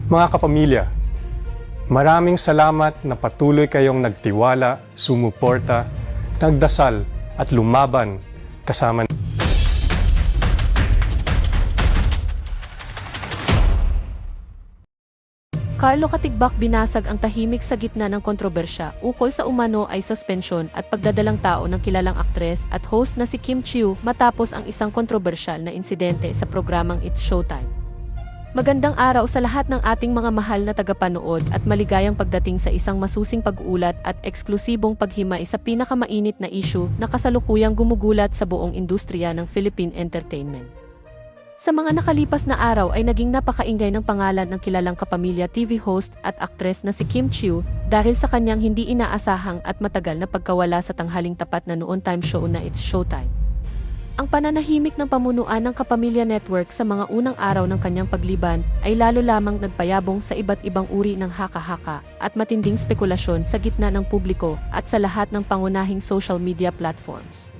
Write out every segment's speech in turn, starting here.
Mga kapamilya, maraming salamat na patuloy kayong nagtiwala, sumuporta, nagdasal at lumaban kasama. Carlo Katigbak binasag ang tahimik sa gitna ng kontrobersya ukol sa umano ay suspensyon at pagdadalang tao ng kilalang aktres at host na si Kim Chiu matapos ang isang kontrobersyal na insidente sa programang It's Showtime. Magandang araw sa lahat ng ating mga mahal na tagapanood at maligayang pagdating sa isang masusing pag-uulat at eksklusibong paghimay sa pinakamainit na issue na kasalukuyang gumugulat sa buong industriya ng Philippine entertainment. Sa mga nakalipas na araw ay naging napakaingay ng pangalan ng kilalang kapamilya TV host at aktres na si Kim Chiu dahil sa kanyang hindi inaasahang at matagal na pagkawala sa tanghaling tapat na noon time show na It's Showtime. Ang pananahimik ng pamunuan ng Kapamilya Network sa mga unang araw ng kanyang pagliban ay lalo lamang nagpayabong sa iba't ibang uri ng haka-haka at matinding spekulasyon sa gitna ng publiko at sa lahat ng pangunahing social media platforms.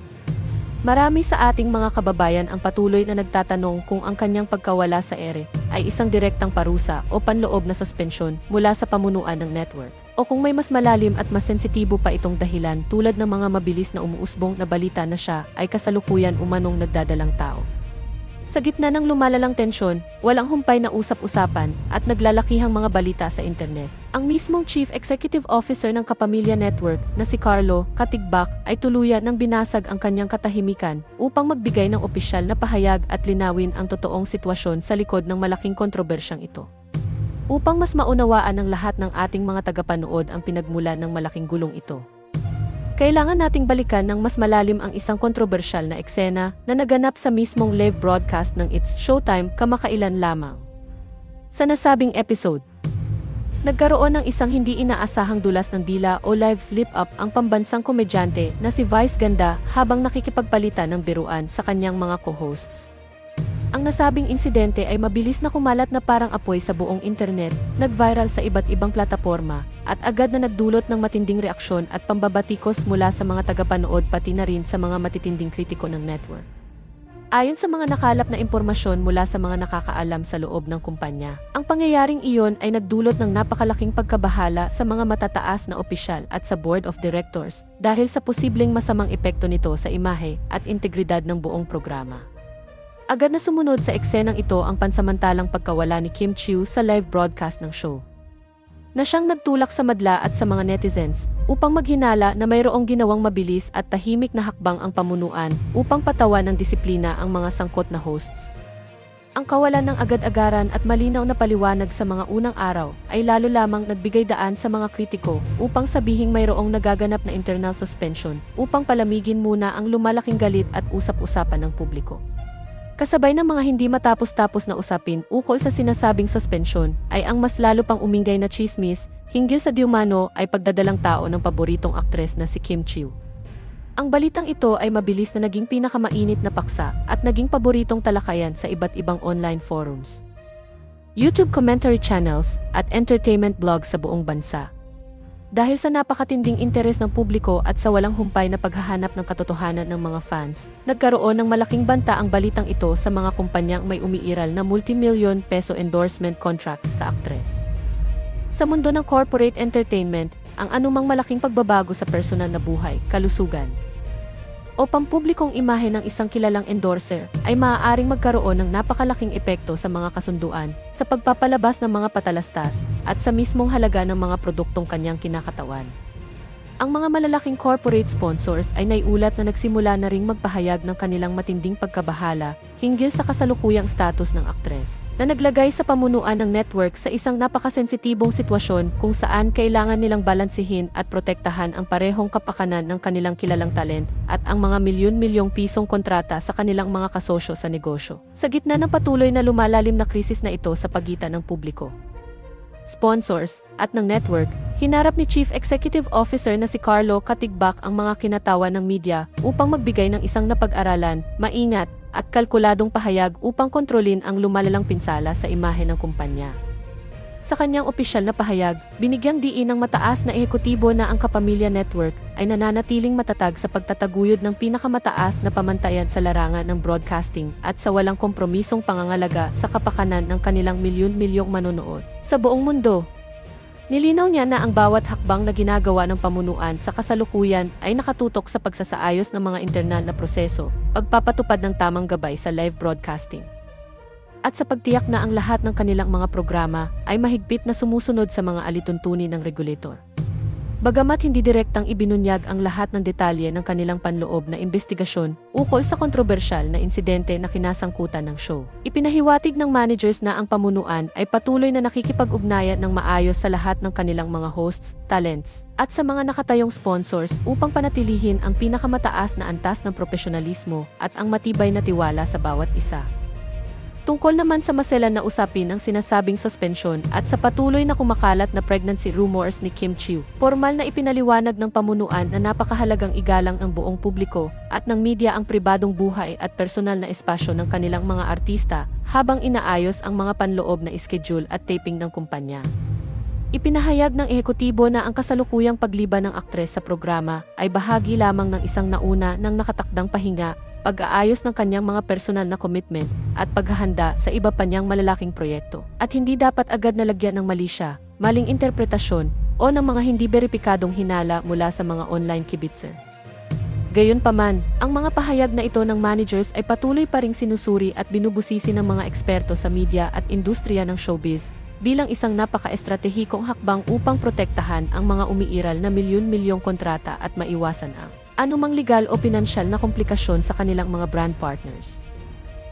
Marami sa ating mga kababayan ang patuloy na nagtatanong kung ang kanyang pagkawala sa ere ay isang direktang parusa o panloob na suspensyon mula sa pamunuan ng network, o kung may mas malalim at mas sensitibo pa itong dahilan tulad ng mga mabilis na umuusbong na balita na siya ay kasalukuyan umanong nagdadalang tao. Sa gitna ng lumalalang tensyon, walang humpay na usap-usapan at naglalakihang mga balita sa internet. Ang mismong Chief Executive Officer ng Kapamilya Network na si Carlo Katigbak ay tuluyan ng binasag ang kanyang katahimikan upang magbigay ng opisyal na pahayag at linawin ang totoong sitwasyon sa likod ng malaking kontrobersyang ito. Upang mas maunawaan ng lahat ng ating mga tagapanood ang pinagmulan ng malaking gulong ito, kailangan nating balikan ng mas malalim ang isang kontrobersyal na eksena na naganap sa mismong live broadcast ng It's Showtime kamakailan lamang. Sa nasabing episode, nagkaroon ng isang hindi inaasahang dulas ng dila o live slip-up ang pambansang komedyante na si Vice Ganda habang nakikipagpalitan ng biruan sa kanyang mga co-hosts. Ang nasabing insidente ay mabilis na kumalat na parang apoy sa buong internet, nag-viral sa iba't ibang plataporma, at agad na nagdulot ng matinding reaksyon at pambabatikos mula sa mga tagapanood pati na rin sa mga matitinding kritiko ng network. Ayon sa mga nakalap na impormasyon mula sa mga nakakaalam sa loob ng kumpanya, ang pangyayaring iyon ay nagdulot ng napakalaking pagkabahala sa mga matataas na opisyal at sa board of directors dahil sa posibleng masamang epekto nito sa imahe at integridad ng buong programa. Agad na sumunod sa eksenang ito ang pansamantalang pagkawala ni Kim Chiu sa live broadcast ng show, na siyang nagtulak sa madla at sa mga netizens upang maghinala na mayroong ginawang mabilis at tahimik na hakbang ang pamunuan upang patawan ng disiplina ang mga sangkot na hosts. Ang kawalan ng agad-agaran at malinaw na paliwanag sa mga unang araw ay lalo lamang nagbigay daan sa mga kritiko upang sabihing mayroong nagaganap na internal suspension upang palamigin muna ang lumalaking galit at usap-usapan ng publiko. Kasabay ng mga hindi matapos-tapos na usapin ukol sa sinasabing suspensyon ay ang mas lalo pang umingay na chismis hinggil sa diumano ay pagdadalang tao ng paboritong aktres na si Kim Chiu. Ang balitang ito ay mabilis na naging pinakamainit na paksa at naging paboritong talakayan sa iba't ibang online forums, YouTube commentary channels at entertainment blogs sa buong bansa. Dahil sa napakatinding interes ng publiko at sa walang humpay na paghahanap ng katotohanan ng mga fans, nagkaroon ng malaking banta ang balitang ito sa mga kumpanyang may umiiral na multimilyon peso endorsement contracts sa aktres. Sa mundo ng corporate entertainment, ang anumang malaking pagbabago sa personal na buhay, kalusugan, o pampublikong imahe ng isang kilalang endorser ay maaaring magkaroon ng napakalaking epekto sa mga kasunduan, sa pagpapalabas ng mga patalastas, at sa mismong halaga ng mga produktong kanyang kinakatawan. Ang mga malalaking corporate sponsors ay naiulat na nagsimula na ring magpahayag ng kanilang matinding pagkabahala hinggil sa kasalukuyang status ng aktres, na naglagay sa pamunuan ng network sa isang napakasensitibong sitwasyon kung saan kailangan nilang balansihin at protektahan ang parehong kapakanan ng kanilang kilalang talent at ang mga milyon-milyong pisong kontrata sa kanilang mga kasosyo sa negosyo. Sa gitna ng patuloy na lumalalim na krisis na ito sa pagitan ng publiko, sponsors, at ng network, hinarap ni Chief Executive Officer na si Carlo Katigbak ang mga kinatawan ng media upang magbigay ng isang napag-aralan, maingat, at kalkuladong pahayag upang kontrolin ang lumalalang pinsala sa imahe ng kumpanya. Sa kanyang opisyal na pahayag, binigyang diin ng mataas na ehekutibo na ang Kapamilya Network ay nananatiling matatag sa pagtataguyod ng pinakamataas na pamantayan sa larangan ng broadcasting at sa walang kompromisong pangangalaga sa kapakanan ng kanilang milyon-milyong manonood sa buong mundo. Nilinaw niya na ang bawat hakbang na ginagawa ng pamunuan sa kasalukuyan ay nakatutok sa pagsasaayos ng mga internal na proseso, pagpapatupad ng tamang gabay sa live broadcasting, at sa pagtiyak na ang lahat ng kanilang mga programa ay mahigpit na sumusunod sa mga alituntunin ng regulator. Bagamat hindi direktang ibinunyag ang lahat ng detalye ng kanilang panloob na investigasyon ukol sa kontrobersyal na insidente na kinasangkutan ng show, ipinahiwatig ng managers na ang pamunuan ay patuloy na nakikipag-ugnayan ng maayos sa lahat ng kanilang mga hosts, talents, at sa mga nakatayong sponsors upang panatilihin ang pinakamataas na antas ng profesionalismo at ang matibay na tiwala sa bawat isa. Tungkol naman sa maselan na usapin ng sinasabing suspensyon at sa patuloy na kumakalat na pregnancy rumors ni Kim Chiu, formal na ipinaliwanag ng pamunuan na napakahalagang igalang ng buong publiko at ng media ang pribadong buhay at personal na espasyo ng kanilang mga artista habang inaayos ang mga panloob na schedule at taping ng kumpanya. Ipinahayag ng ehekutibo na ang kasalukuyang pagliban ng aktres sa programa ay bahagi lamang ng isang nauna ng nakatakdang pahinga, pag-aayos ng kanyang mga personal na commitment, at paghahanda sa iba pa niyang malalaking proyekto. At hindi dapat agad nalagyan ng mali siya, maling interpretasyon, o ng mga hindi beripikadong hinala mula sa mga online kibitzer. Gayunpaman, ang mga pahayag na ito ng managers ay patuloy pa ring sinusuri at binubusisi ng mga eksperto sa media at industriya ng showbiz, bilang isang napaka-estratehikong hakbang upang protektahan ang mga umiiral na milyon-milyong kontrata at maiwasan ang anumang legal o pinansyal na komplikasyon sa kanilang mga brand partners.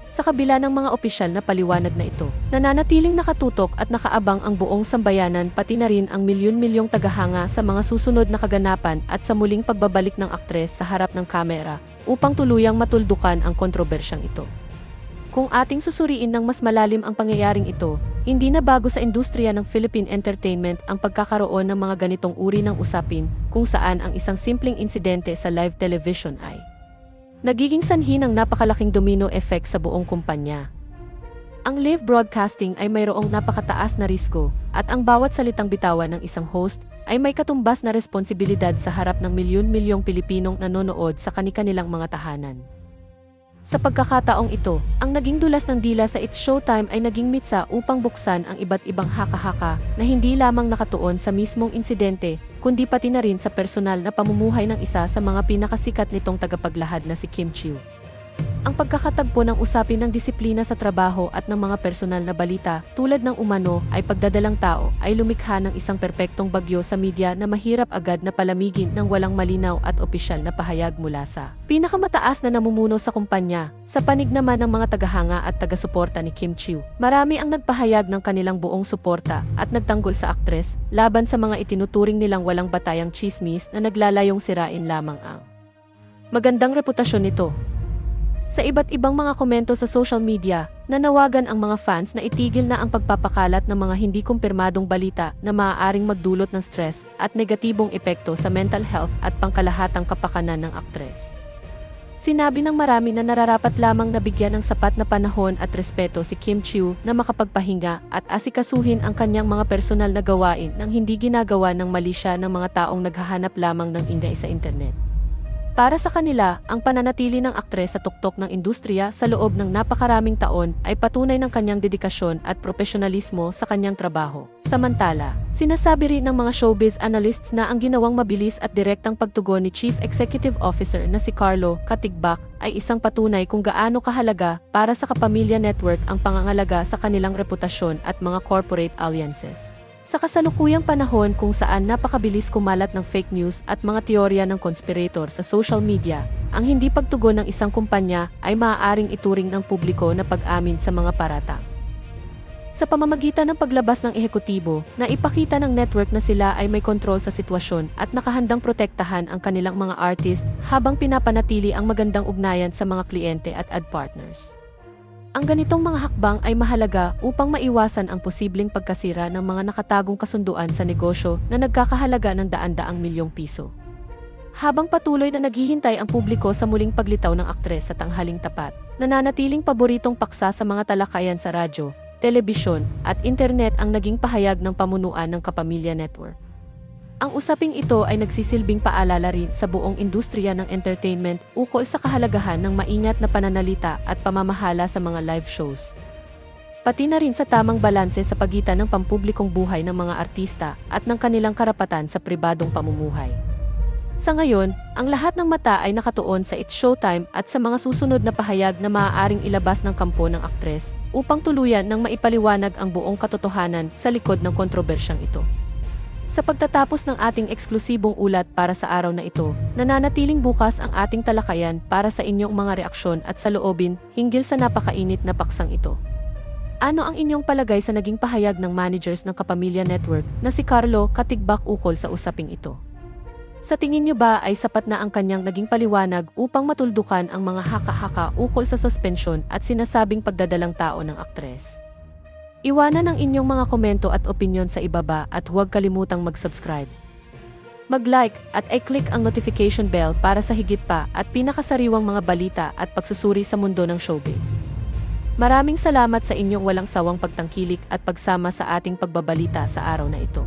Sa kabila ng mga opisyal na paliwanag na ito, nananatiling nakatutok at nakaabang ang buong sambayanan pati na rin ang milyon-milyong tagahanga sa mga susunod na kaganapan at sa muling pagbabalik ng aktres sa harap ng kamera upang tuluyang matuldukan ang kontrobersyang ito. Kung ating susuriin ng mas malalim ang pangyayaring ito, hindi na bago sa industriya ng Philippine entertainment ang pagkakaroon ng mga ganitong uri ng usapin kung saan ang isang simpleng insidente sa live television ay nagiging sanhi ng napakalaking domino effect sa buong kumpanya. Ang live broadcasting ay mayroong napakataas na risko at ang bawat salitang bitawan ng isang host ay may katumbas na responsibilidad sa harap ng milyon-milyong Pilipinong nanonood sa kani-kanilang mga tahanan. Sa pagkakataong ito, ang naging dulas ng dila sa It's Showtime ay naging mitsa upang buksan ang iba't ibang haka-haka na hindi lamang nakatuon sa mismong insidente, kundi pati na rin sa personal na pamumuhay ng isa sa mga pinakasikat nitong tagapaglahad na si Kim Chiu. Ang pagkakatagpo ng usapin ng disiplina sa trabaho at ng mga personal na balita tulad ng umano ay pagdadalang tao ay lumikha ng isang perpektong bagyo sa media na mahirap agad na palamigin ng walang malinaw at opisyal na pahayag mula sa pinakamataas na namumuno sa kumpanya. Sa panig naman ng mga tagahanga at taga-suporta ni Kim Chiu, marami ang nagpahayag ng kanilang buong suporta at nagtanggol sa aktres laban sa mga itinuturing nilang walang batayang chismis na naglalayong sirain lamang ang magandang reputasyon nito. Sa iba't ibang mga komento sa social media, nanawagan ang mga fans na itigil na ang pagpapakalat ng mga hindi kumpirmadong balita na maaaring magdulot ng stress at negatibong epekto sa mental health at pangkalahatang kapakanan ng aktres. Sinabi ng marami na nararapat lamang nabigyan ng sapat na panahon at respeto si Kim Chiu na makapagpahinga at asikasuhin ang kanyang mga personal na gawain nang hindi ginagawa ng mali siya ng mga taong naghahanap lamang ng ingay sa internet. Para sa kanila, ang pananatili ng aktres sa tuktok ng industriya sa loob ng napakaraming taon ay patunay ng kanyang dedikasyon at profesionalismo sa kanyang trabaho. Samantala, sinasabi rin ng mga showbiz analysts na ang ginawang mabilis at direktang pagtugon ni Chief Executive Officer na si Carlo Katigbak ay isang patunay kung gaano kahalaga para sa Kapamilya Network ang pangangalaga sa kanilang reputasyon at mga corporate alliances. Sa kasalukuyang panahon kung saan napakabilis kumalat ng fake news at mga teorya ng conspirator sa social media, ang hindi pagtugon ng isang kumpanya ay maaaring ituring ng publiko na pag-amin sa mga paratang. Sa pamamagitan ng paglabas ng ehekutibo, naipakita ng network na sila ay may kontrol sa sitwasyon at nakahandang protektahan ang kanilang mga artist habang pinapanatili ang magandang ugnayan sa mga kliyente at ad partners. Ang ganitong mga hakbang ay mahalaga upang maiwasan ang posibleng pagkasira ng mga nakatagong kasunduan sa negosyo na nagkakahalaga ng daan-daang milyong piso. Habang patuloy na naghihintay ang publiko sa muling paglitaw ng aktres sa tanghaling tapat, nananatiling paboritong paksa sa mga talakayan sa radyo, telebisyon, at internet ang naging pahayag ng pamunuan ng Kapamilya Network. Ang usaping ito ay nagsisilbing paalala rin sa buong industriya ng entertainment ukol sa kahalagahan ng maingat na pananalita at pamamahala sa mga live shows. Pati na rin sa tamang balanse sa pagitan ng pampublikong buhay ng mga artista at ng kanilang karapatan sa pribadong pamumuhay. Sa ngayon, ang lahat ng mata ay nakatuon sa It's Showtime at sa mga susunod na pahayag na maaaring ilabas ng kampo ng aktres upang tuluyan ng maipaliwanag ang buong katotohanan sa likod ng kontrobersyang ito. Sa pagtatapos ng ating eksklusibong ulat para sa araw na ito, nananatiling bukas ang ating talakayan para sa inyong mga reaksyon at saloobin hinggil sa napakainit na paksang ito. Ano ang inyong palagay sa naging pahayag ng managers ng Kapamilya Network na si Carlo Katigbak ukol sa usaping ito? Sa tingin niyo ba ay sapat na ang kanyang naging paliwanag upang matuldukan ang mga haka-haka ukol sa suspensyon at sinasabing pagdadalang tao ng aktres? Iwanan ang inyong mga komento at opinyon sa ibaba at huwag kalimutang mag-subscribe. Mag-like at i-click ang notification bell para sa higit pa at pinakasariwang mga balita at pagsusuri sa mundo ng showbiz. Maraming salamat sa inyong walang sawang pagtangkilik at pagsama sa ating pagbabalita sa araw na ito.